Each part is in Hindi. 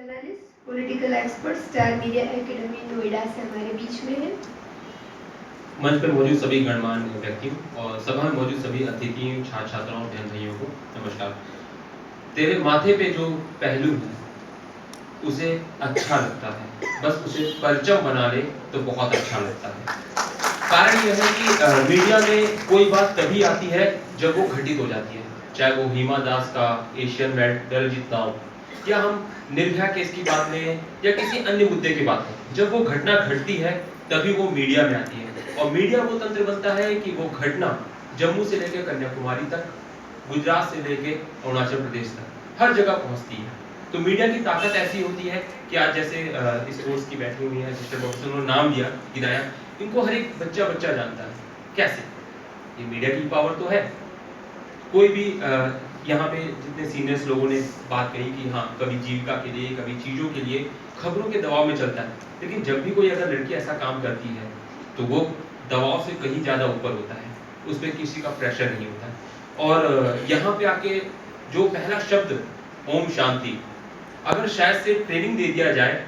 Journalist, political expert, star media academy Noida से हमारे बीच में है। मंच पर मौजूद सभी गणमान्य व्यक्तियों और सभा में मौजूद सभी अतिथियों, छात्र छात्राओं, बहन भाइयों को नमस्कार। तेरे माथे पे जो पहलू है उसे अच्छा लगता है, बस उसे परचम बना ले तो बहुत अच्छा लगता है। कारण यह है कि मीडिया में कोई बात तभी आती है जब वो घटित हो जाती है, चाहे वो हिमा दास का एशियन मेडल जीतना हो या हम निर्भया केस की बात लें या किसी अन्य मुद्दे की बात हो। जब वो घटना घटती है तभी वो मीडिया में आती है और मीडिया वो तंत्र बनता है कि वो घटना जम्मू से लेकर कन्याकुमारी तक, गुजरात से लेकर अरुणाचल प्रदेश तक हर जगह पहुंचती है। तो मीडिया की ताकत ऐसी होती है कि आज जैसे इस कोर्स की बैठी हुई है सिस्टर बॉक्स ने नाम लिया गिनाया, इनको हर एक बच्चा जानता है। कैसे? ये मीडिया की पावर तो है। कोई भी यहाँ पे जितने सीनियर्स लोगों ने बात कही कि हाँ कभी जीविका के लिए, कभी चीजों के लिए खबरों के दबाव में चलता है, लेकिन जब भी कोई अगर लड़की ऐसा काम करती है तो वो दबाव से कहीं ज्यादा ऊपर होता है, उसमें किसी का प्रेशर नहीं होता है। और यहाँ पे आके जो पहला शब्द ओम शांति, अगर शायद से ट्रेनिंग दे दिया जाए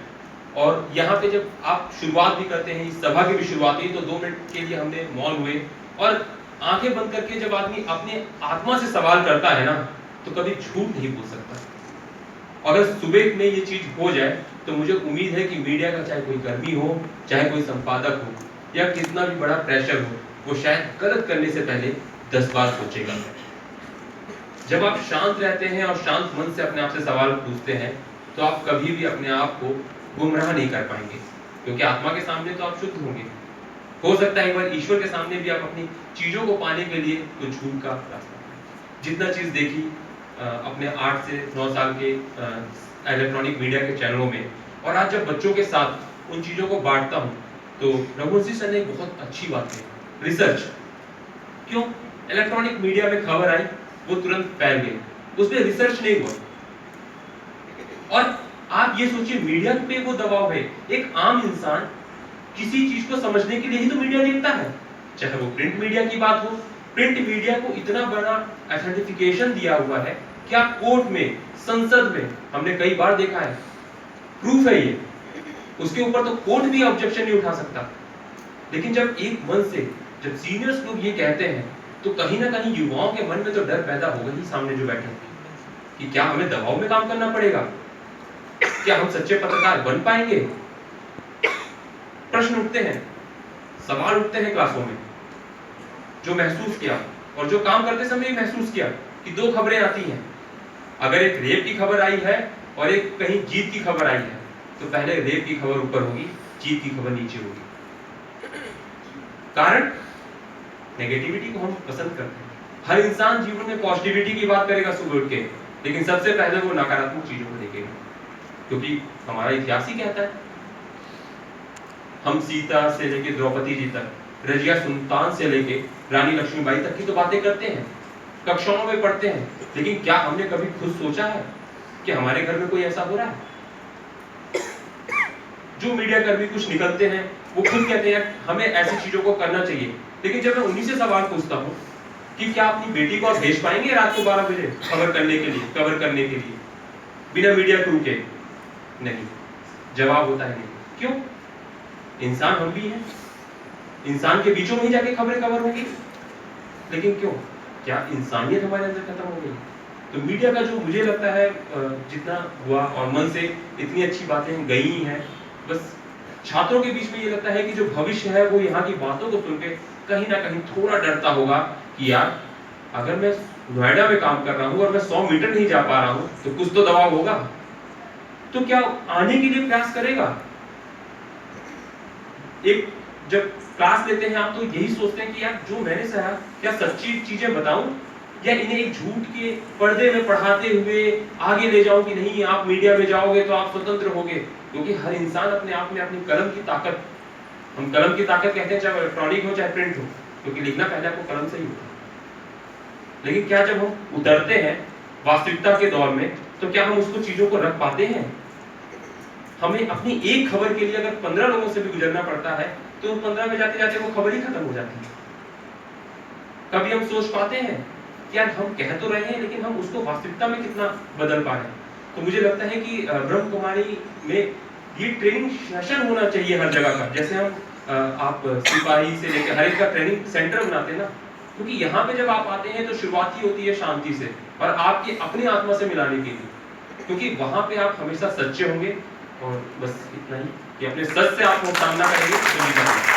और यहाँ पे जब आप शुरुआत भी करते हैं, इस सभा की भी शुरुआत हुई तो 2 मिनट के लिए हमने मौन हुए और आंखें बंद करके जब आदमी अपने आत्मा से सवाल करता है ना तो कभी झूठ नहीं बोल सकता। अगर सुबह में ये चीज हो जाए तो मुझे उम्मीद है कि मीडिया का चाहे कोई कर्मी हो, चाहे कोई संपादक हो या कितना भी बड़ा प्रेशर हो, वो शायद गलत करने से पहले 10 बार सोचेगा। जब आप शांत रहते हैं और शांत मन से अपने आप से सवाल पूछते हैं तो आप कभी भी अपने आप को गुमराह नहीं कर पाएंगे, क्योंकि आत्मा के सामने तो आप शुद्ध होंगे। हो सकता है एक बार ईश्वर के सामने भी आप अपनी चीजों को पाने के लिए तो झूठ का रास्ता पाएं। जितना चीज देखी अपने 8 से 9 साल के इलेक्ट्रॉनिक मीडिया के चैनलों में, और आज जब बच्चों के साथ उन चीजों को बांटता हूं तो रघुवंशी सर ने एक बहुत अच्छी बात कही, रिसर्च। क्यों? इलेक्ट्रॉनिक मीडिया में खबर आई, वो तुरंत फैल गई, उसमें रिसर्च नहीं हुआ। और आप ये सोचिए मीडिया पे वो दबाव है। एक आम इंसान किसी चीज को समझने के लिए ही तो मीडिया देखता है, चाहे वो प्रिंट मीडिया की बात हो। प्रिंट मीडिया को इतना बड़ा अथेंटिफिकेशन दिया हुआ है कि आप कोर्ट में, संसद में, हमने कई बार देखा है, प्रूफ है ये, उसके ऊपर तो कोर्ट भी ऑब्जेक्शन नहीं उठा सकता। लेकिन जब एक मन से जब सीनियर्स लोग ये कहते हैं तो कहीं ना कहीं युवाओं के मन में तो डर पैदा होगा ही, सामने जो बैठे कि क्या हमें दबाव में काम करना पड़ेगा, क्या हम सच्चे पत्रकार बन पाएंगे। प्रश्न उठते हैं, सवाल उठते हैं क्लासों में। जो महसूस किया और जो काम करते समय भी महसूस किया कि 2 खबरें आती हैं। अगर एक रेप की खबर आई है और एक कहीं जीत की खबर आई है तो पहले रेप की खबर ऊपर होगी, जीत की खबर नीचे होगी। कारण नेगेटिविटी को हम पसंद करते हैं। हर इंसान जीवन में पॉजिटिविटी की बात करेगा सुबह उठ के, लेकिन सबसे पहले वो नकारात्मक चीजों को देखेगा, क्योंकि हमारा इतिहास ही कहता है। हम सीता से लेके द्रौपदी जी तक, रजिया सुल्तान से लेके रानी लक्ष्मीबाई तक की तो बातें करते हैं, कक्षाओं में पढ़ते हैं, लेकिन क्या हमने कभी खुद सोचा है कि हमारे घर में कोई ऐसा हो रहा है? जो मीडिया कर्मी कुछ निकलते हैं वो खुद कहते हैं हमें ऐसी चीजों को करना चाहिए, लेकिन जब मैं उन्हीं से सवाल पूछता हूँ कि क्या अपनी बेटी को आप भेज पाएंगे रात को 12 बजे खबर करने के लिए, कवर करने के लिए, बिना मीडिया क्रू के? नहीं, जवाब होता है नहीं। क्यों? इंसान हम भी हैं, इंसान के बीचों में ही जाके खबरें कवर होगी। लेकिन क्यों? क्या इंसानियत हमारे अंदर खत्म हो गई? तो मीडिया का जो मुझे लगता है जितना हुआ और मन से इतनी अच्छी बातें गई हैं, बस छात्रों के बीच में ये लगता है कि जो भविष्य है वो यहाँ की बातों को सुन के कहीं ना कहीं थोड़ा डरता होगा कि यार अगर मैं नोएडा में काम कर रहा हूँ और मैं 100 मीटर नहीं जा पा रहा हूँ तो कुछ तो दबाव होगा, तो क्या आने के लिए प्रयास करेगा? एक जब क्लास लेते हैं आप तो यही सोचते हैं कि यार जो मैंने सहा क्या सच्ची चीजें बताऊं या इन्हें एक झूठ के पर्दे में पढ़ाते हुए आगे ले जाऊं कि नहीं आप मीडिया में जाओगे तो आप स्वतंत्र होगे। क्योंकि हर इंसान अपने आप में अपनी कलम की ताकत, हम कलम की ताकत कहते हैं, चाहे इलेक्ट्रॉनिक हो चाहे प्रिंट हो, क्योंकि लिखना पहले आपको कलम से ही होता है। लेकिन क्या जब हम उतरते हैं वास्तविकता के दौर में तो क्या हम उसको चीजों को रख पाते हैं? हमें अपनी एक खबर के लिए अगर 15 लोगों से भी गुजरना पड़ता है तो 15 में जाते जाते वो खबर ही खत्म हो जाती है। कभी हम सोच पाते हैं कि यार हम कह तो रहे हैं लेकिन हम उसको वास्तविकता में कितना बदल पा रहे हैं? तो मुझे लगता है कि ब्रह्म कुमारी में ये ट्रेनिंग सेशन होना चाहिए हर जगह का। जैसे हम आप सिपाही से लेकर हर एक का ट्रेनिंग सेंटर बनाते हैं ना, क्योंकि यहाँ पे जब आप आते हैं तो शुरुआत ही होती है शांति से और आपकी अपनी आत्मा से मिलाने के लिए, क्योंकि वहां पे आप हमेशा सच्चे होंगे। और बस इतना ही कि अपने सच से आप वो सामना करेंगे तो जीत जाएंगे।